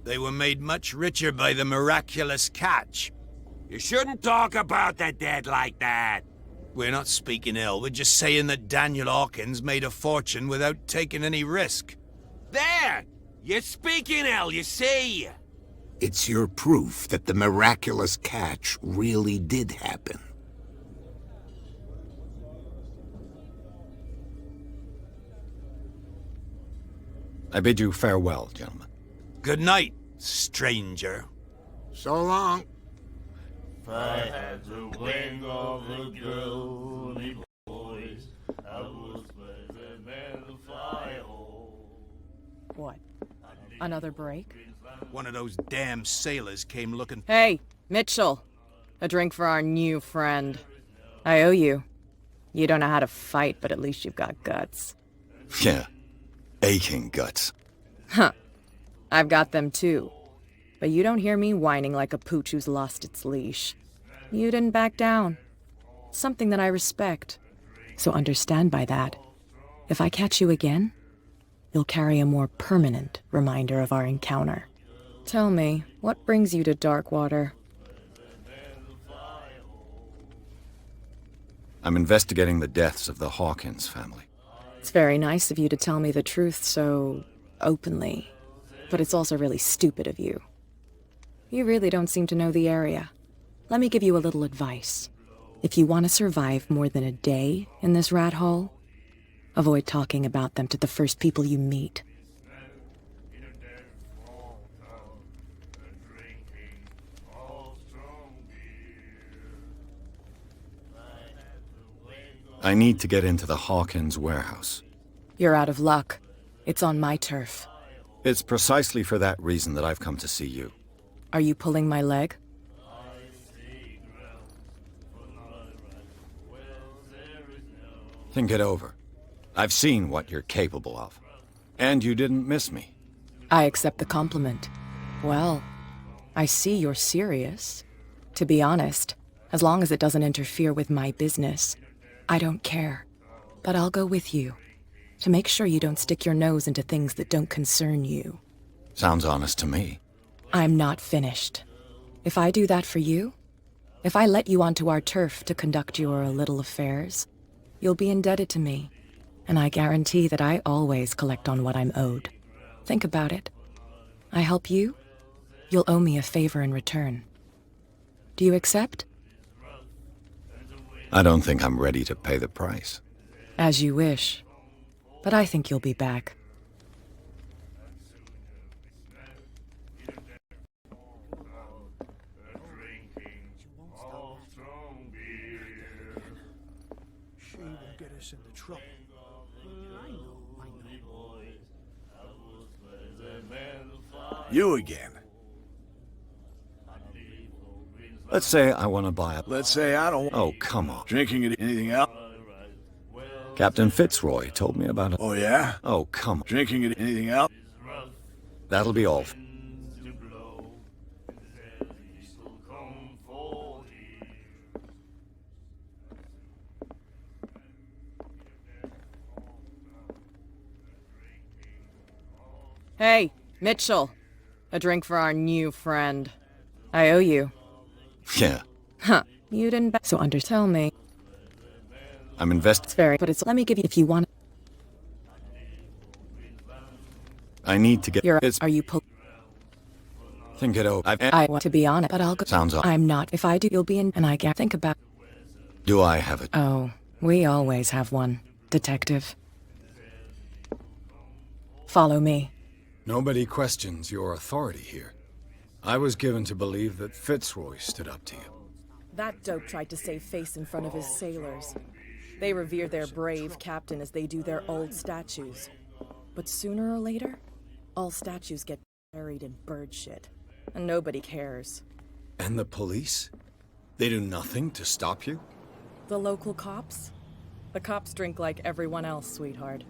Speaker 13: They were made much richer by the miraculous catch.
Speaker 11: You shouldn't talk about the dead like that.
Speaker 13: We're not speaking ill, we're just saying that Daniel Hawkins made a fortune without taking any risk.
Speaker 11: There! You're speaking ill, you see.
Speaker 6: It's your proof that the miraculous catch really did happen.
Speaker 2: I bid you farewell, gentlemen.
Speaker 13: Good night, stranger.
Speaker 6: So long.
Speaker 16: If I had the wing of a girly voice, I would play the man to fly home.
Speaker 10: What? Another break?
Speaker 13: One of those damn sailors came looking...
Speaker 10: Hey, Mitchell. A drink for our new friend. I owe you. You don't know how to fight, but at least you've got guts.
Speaker 2: Yeah. Aching guts.
Speaker 10: Huh. I've got them too. But you don't hear me whining like a pooch who's lost its leash. You didn't back down. Something that I respect. So understand by that, if I catch you again, you'll carry a more permanent reminder of our encounter. Tell me, what brings you to Darkwater?
Speaker 2: I'm investigating the deaths of the Hawkins family.
Speaker 10: It's very nice of you to tell me the truth so openly, but it's also really stupid of you. You really don't seem to know the area. Let me give you a little advice. If you want to survive more than a day in this rat hole, avoid talking about them to the first people you meet.
Speaker 2: I need to get into the Hawkins warehouse.
Speaker 10: You're out of luck. It's on my turf.
Speaker 2: It's precisely for that reason that I've come to see you.
Speaker 10: Are you pulling my leg?
Speaker 2: Think it over. I've seen what you're capable of. And you didn't miss me.
Speaker 10: I accept the compliment. Well, I see you're serious. To be honest, as long as it doesn't interfere with my business, I don't care. But I'll go with you, to make sure you don't stick your nose into things that don't concern you.
Speaker 2: Sounds honest to me.
Speaker 10: I'm not finished. If I do that for you, if I let you onto our turf to conduct your little affairs, you'll be indebted to me, and I guarantee that I always collect on what I'm owed. Think about it. I help you, you'll owe me a favor in return. Do you accept?
Speaker 2: I don't think I'm ready to pay the price.
Speaker 10: As you wish. But I think you'll be back.
Speaker 14: She will get us into trouble.
Speaker 9: You again.
Speaker 2: Let's say I want to buy a...
Speaker 9: Let's say I don't...
Speaker 2: Oh, come on.
Speaker 9: Drinking it, anything else?
Speaker 2: Captain Fitzroy told me about it.
Speaker 9: Oh, yeah?
Speaker 2: Oh, come on.
Speaker 9: Drinking it, anything else?
Speaker 2: That'll be all.
Speaker 10: Hey, Mitchell. A drink for our new friend. I owe you.
Speaker 2: Yeah.
Speaker 10: Huh. You didn't so tell me.
Speaker 2: I'm invested.
Speaker 10: It's very, but it's, let me give you if you want.
Speaker 2: I need to get...
Speaker 10: Are you
Speaker 2: Think it over.
Speaker 10: I want to be on it, but I'll go.
Speaker 2: Sounds off.
Speaker 10: I'm not. If I do, you'll be in, and I can't think about...
Speaker 2: Do I have it?
Speaker 10: Oh, we always have one, detective. Follow me.
Speaker 2: Nobody questions your authority here. I was given to believe that Fitzroy stood up to you.
Speaker 10: That dope tried to save face in front of his sailors. They revere their brave captain as they do their old statues. But sooner or later, all statues get buried in bird shit. And nobody cares.
Speaker 2: And the police? They do nothing to stop you?
Speaker 10: The local cops? The cops drink like everyone else, sweetheart.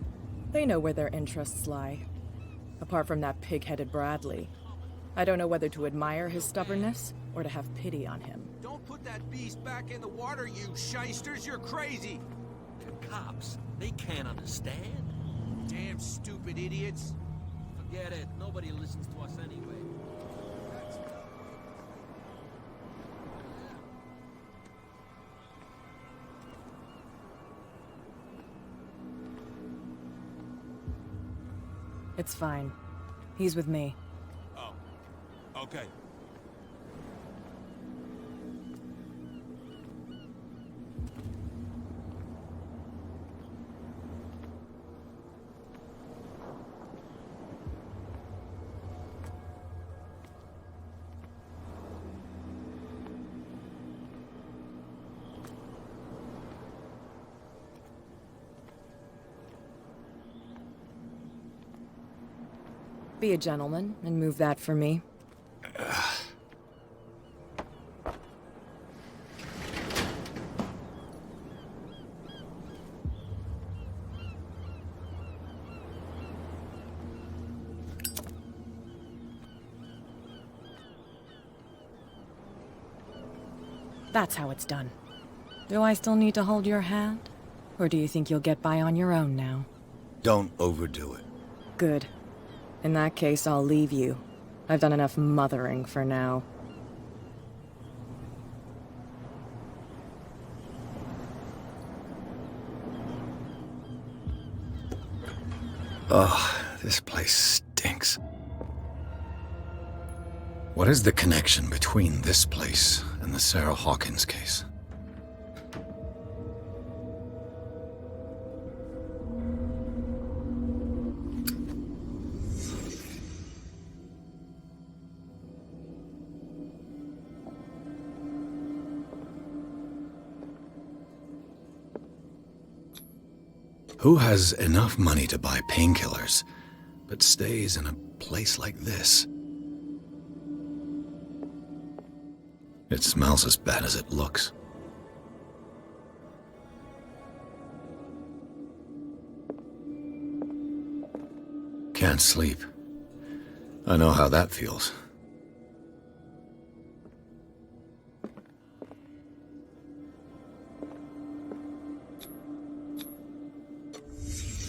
Speaker 10: They know where their interests lie. Apart from that pig-headed Bradley. I don't know whether to admire his stubbornness or to have pity on him.
Speaker 5: Don't put that beast back in the water, you shysters! You're crazy!
Speaker 8: The cops, they can't understand.
Speaker 5: Damn stupid idiots.
Speaker 8: Forget it. Nobody listens to us anyway.
Speaker 10: It's fine. He's with me.
Speaker 5: Oh. Okay.
Speaker 10: Be a gentleman and move that for me. That's how it's done. Do I still need to hold your hand? Or do you think you'll get by on your own now?
Speaker 2: Don't overdo it.
Speaker 10: Good. In that case, I'll leave you. I've done enough mothering for now.
Speaker 2: Ugh, this place stinks. What is the connection between this place and the Sarah Hawkins case? Who has enough money to buy painkillers, but stays in a place like this? It smells as bad as it looks. Can't sleep. I know how that feels.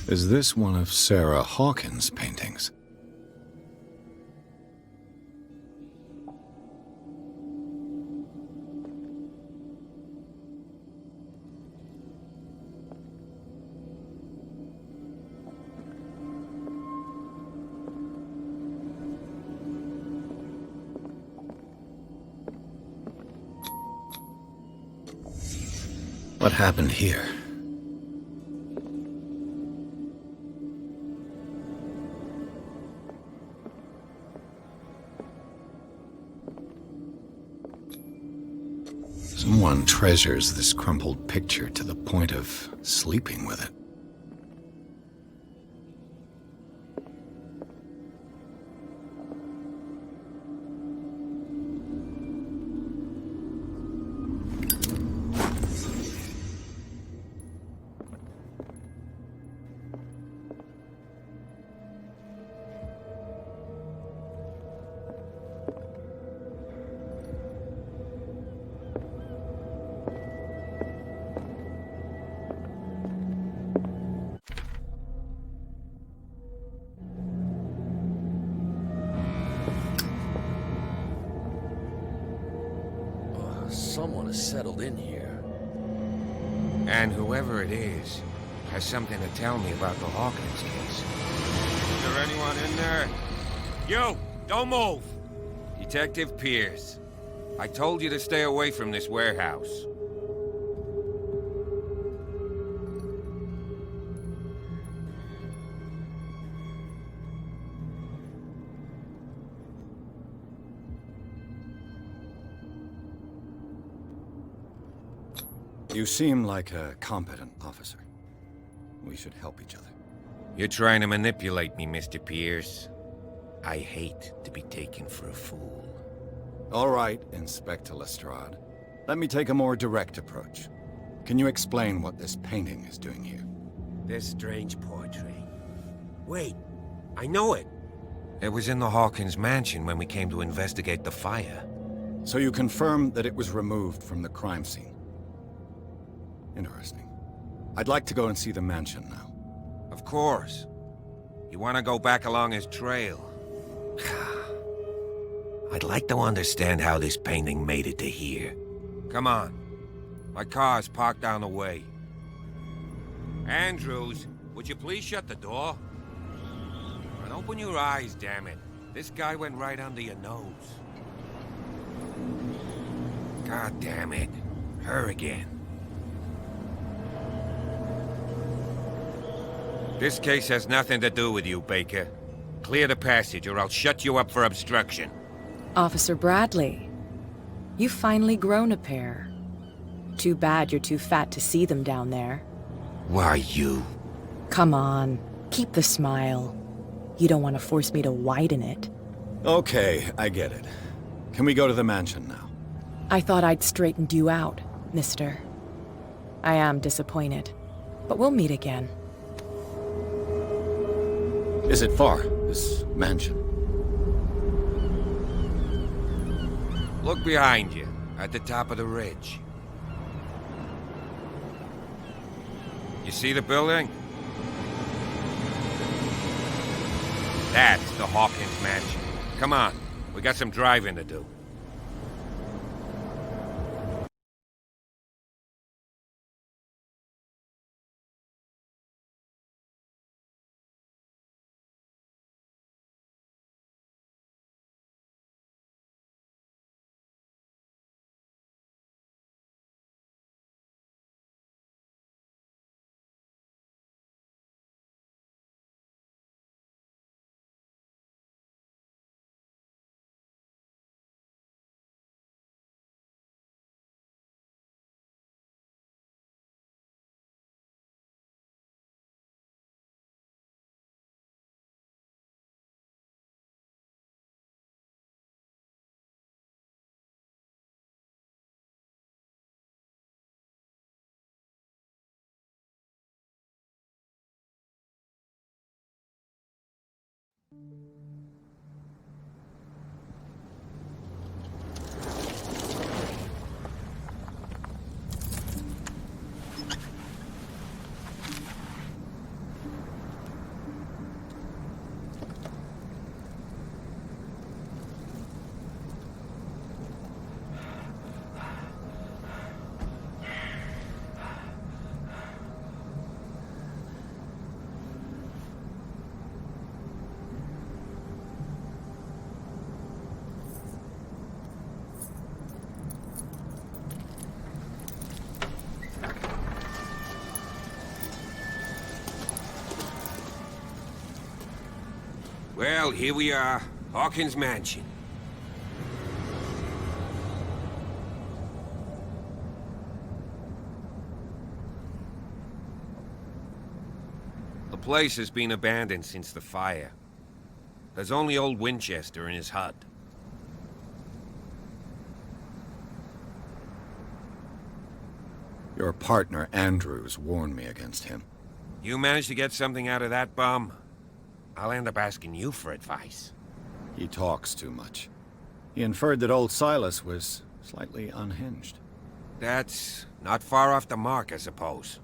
Speaker 2: Is this one of Sarah Hawkins' paintings? What happened here? Someone treasures this crumpled picture to the point of sleeping with it.
Speaker 7: Someone has settled in here. And whoever it is has something to tell me about the Hawkins case. Is there anyone in there? You! Don't move! Detective Pierce. I told you to stay away from this warehouse.
Speaker 2: You seem like a competent officer. We should help each other.
Speaker 7: You're trying to manipulate me, Mr. Pierce. I hate to be taken for a fool.
Speaker 2: All right, Inspector Lestrade. Let me take a more direct approach. Can you explain what this painting is doing here?
Speaker 7: This strange portrait. Wait, I know it. It was in the Hawkins mansion when we came to investigate the fire.
Speaker 2: So you confirm that it was removed from the crime scene? Interesting. I'd like to go and see the mansion now.
Speaker 7: Of course. You want to go back along his trail? I'd like to understand how this painting made it to here. Come on. My car's parked down the way. Andrews, would you please shut the door? And open your eyes, damn it. This guy went right under your nose. God damn it. Her again. This case has nothing to do with you, Baker. Clear the passage or I'll shut you up for obstruction.
Speaker 10: Officer Bradley, you've finally grown a pair. Too bad you're too fat to see them down there.
Speaker 7: Why, you?
Speaker 10: Come on, keep the smile. You don't want to force me to widen it.
Speaker 2: Okay, I get it. Can we go to the mansion now?
Speaker 10: I thought I'd straightened you out, mister. I am disappointed, but we'll meet again.
Speaker 2: Is it far, this mansion?
Speaker 7: Look behind you, at the top of the ridge. You see the building? That's the Hawkins mansion. Come on, we got some driving to do. Well, here we are. Hawkins Mansion. The place has been abandoned since the fire. There's only old Winchester in his hut.
Speaker 2: Your partner, Andrews, warned me against him.
Speaker 7: You managed to get something out of that bum? I'll end up asking you for advice.
Speaker 2: He talks too much. He inferred that old Silas was slightly unhinged.
Speaker 7: That's not far off the mark, I suppose.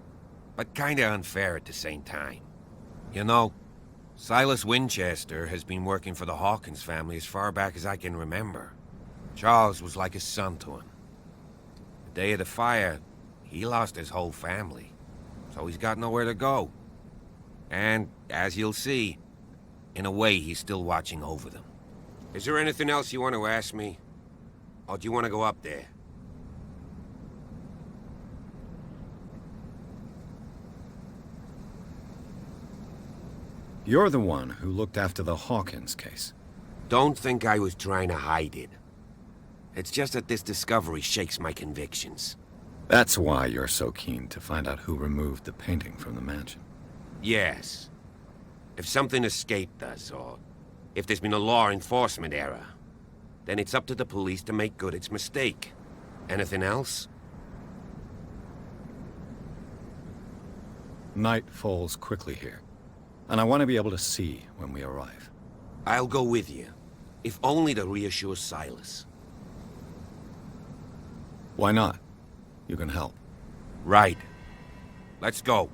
Speaker 7: But kinda unfair at the same time. You know, Silas Winchester has been working for the Hawkins family as far back as I can remember. Charles was like a son to him. The day of the fire, he lost his whole family. So he's got nowhere to go. And, as you'll see, in a way, he's still watching over them. Is there anything else you want to ask me? Or do you want to go up there?
Speaker 2: You're the one who looked after the Hawkins case.
Speaker 7: Don't think I was trying to hide it. It's just that this discovery shakes my convictions.
Speaker 2: That's why you're so keen to find out who removed the painting from the mansion.
Speaker 7: Yes. If something escaped us, or if there's been a law enforcement error, then it's up to the police to make good its mistake. Anything else?
Speaker 2: Night falls quickly here, and I want to be able to see when we arrive.
Speaker 7: I'll go with you, if only to reassure Silas.
Speaker 2: Why not? You can help.
Speaker 7: Right. Let's go.